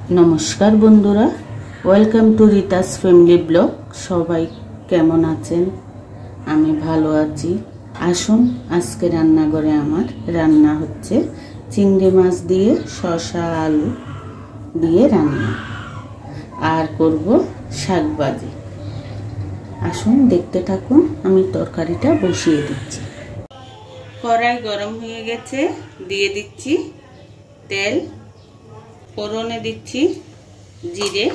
नमस्कार बंधुरा welcome to रीतास family blog सबाई केमन आছেন आमी भालो आছি आसुन आजके रान्नाघरे आमार रान्ना होच्छे चिंगड़ी माछ दिए शशा आलू दिए रान्ना आर करब शाक भाजी आसुन देखते थाकुन आमी तरकारिटा बसिए दिচ্ছি कड़ाई गरम হয়ে গেছে দিয়ে দিচ্ছি तेल फोड़ने दिচ্ছি জিরে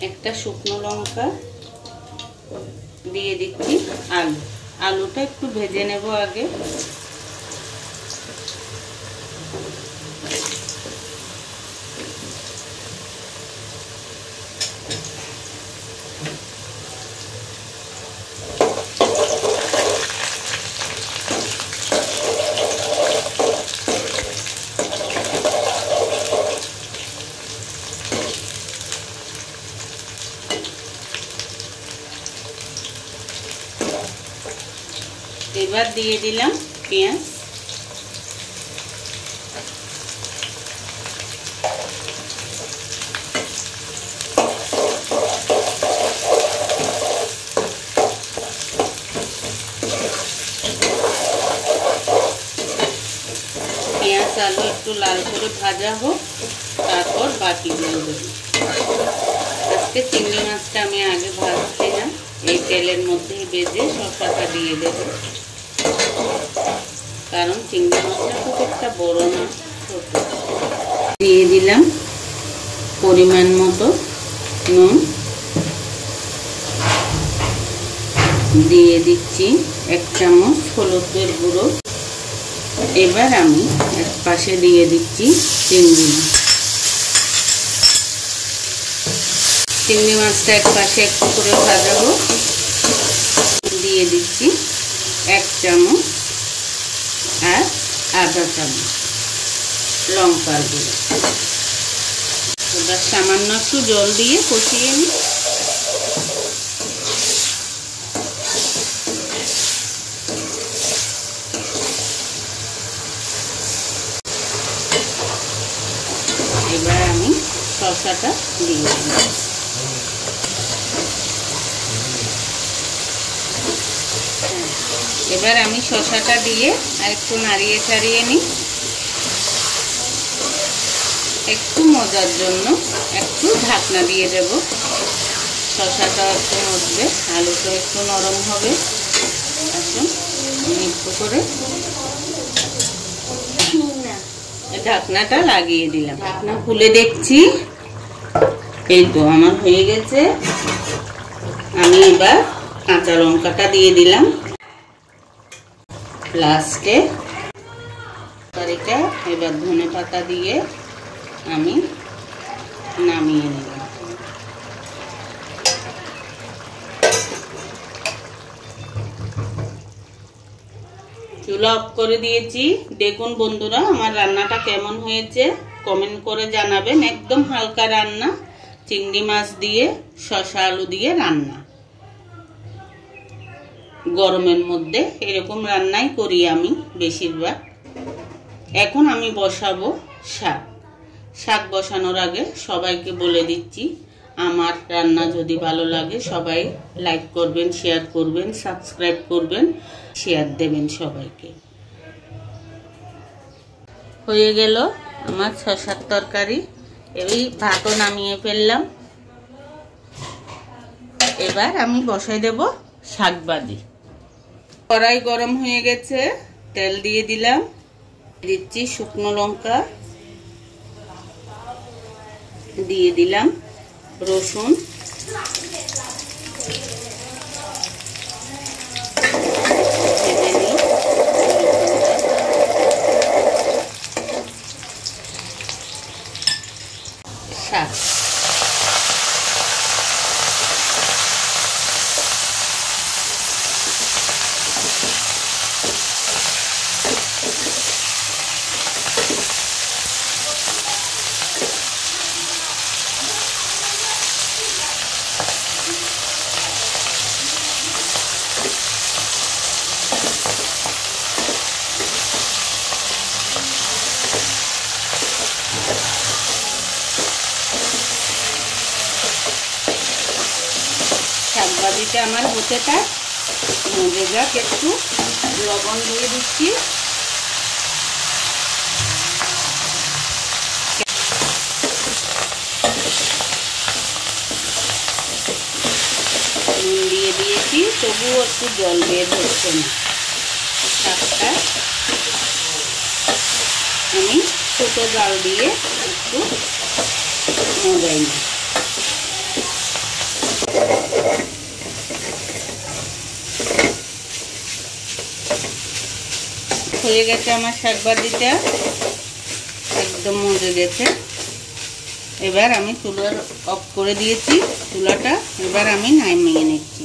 একটা শুকনো লঙ্কা দিয়ে দিচ্ছি আলুটা একটু ভেজে নেব আগে এবার দিয়ে দিলাম পেঁয়াজ পেঁয়াজ আলু একটু লাল করে ভাজা হোক তারপর বাকিগুলো দেব আজকে চিংড়ি মাছটা আমি আগে ভাজছি না এই তেলের মধ্যেই ভেজে শসাটা দিয়ে দেব कारण चिंगड़ी माछटा खूब एक बड़ ना छोट दिए दिलाम परिमाण मतो नुन दिए दिচ্ছি एक चामच हलुदेर गुঁড়ো एबार आमी एक पाशे दिए दिচ্ছি चिंगड़ी माछटा एक पाशे एकटु करे भाजाबो दिए दिচ্ছি एक चामच और आधा चामच लंकार गुঁড়ো एबार सामान्य एकटु जल दिए कषिए नी एबार आमी शसाटा दिए दिलाम এবার আমি শসাটা দিয়ে আরেকটু নাড়িয়ে ছাড়িয়ে নিই একটু মজার জন্য একটু ঢাকনা দিয়ে দেব শসাটা একটু মজবে আলুটা একটু নরম হবে আসুন আমি একটু করে ঢাকনাটা লাগিয়ে দিলাম ঢাকনা খুলে দেখছি এই তো আমার হয়ে গেছে আমি এবার কাঁচা লঙ্কাটা দিয়ে দিলাম लास्टे तरीका एबार धने पाता दिए आमी नामिए निलाम चूला अफ करे दिएছি देखुन बंधुरा आमार रान्नाटा केमन हयेছে कमेंट करे जानाबेन एकदम हालका रान्ना चिंगड़ी माछ दिए शशा आलू दिए रान्ना गरमेर मध्य एरकम रान्नाई करी आमी बेशिरभाग एखन आमी बसाबो शाक शाक बसानोर आगे सबाइके बोले दिচ্ছি आमार रान्ना जदि भालो लागे सबाई लाइक करबेन शेयर करबेन सबस्क्राइब करबेन शेयर देबेन सबाइके हये गेल आमार शशार तरकारी एई भातो नामिये फेललाम एबार आमी बसाई देब शाक भाजी कड़ाई गरम हो गेছে तेल दिए दिलाम दिচ্ছি শুকনো লঙ্কা দিয়ে দিলাম রসুন শাক এটা আমার হতে থাক, মজে যাক। একটু লবণ দিয়ে দিচ্ছি। নুন দিয়ে দিয়েছি, তবুও একটু জল বের হচ্ছে না। শাকটা আমি ছোট জাল দিয়ে একটু মজাই নিই। হয়ে গেছে আমার শাক ভাজিটা, একদম মজে গেছে। এবার আমি চুলা অফ করে দিয়েছি চুলাটা। এবার আমি নামিয়ে নিচ্ছি।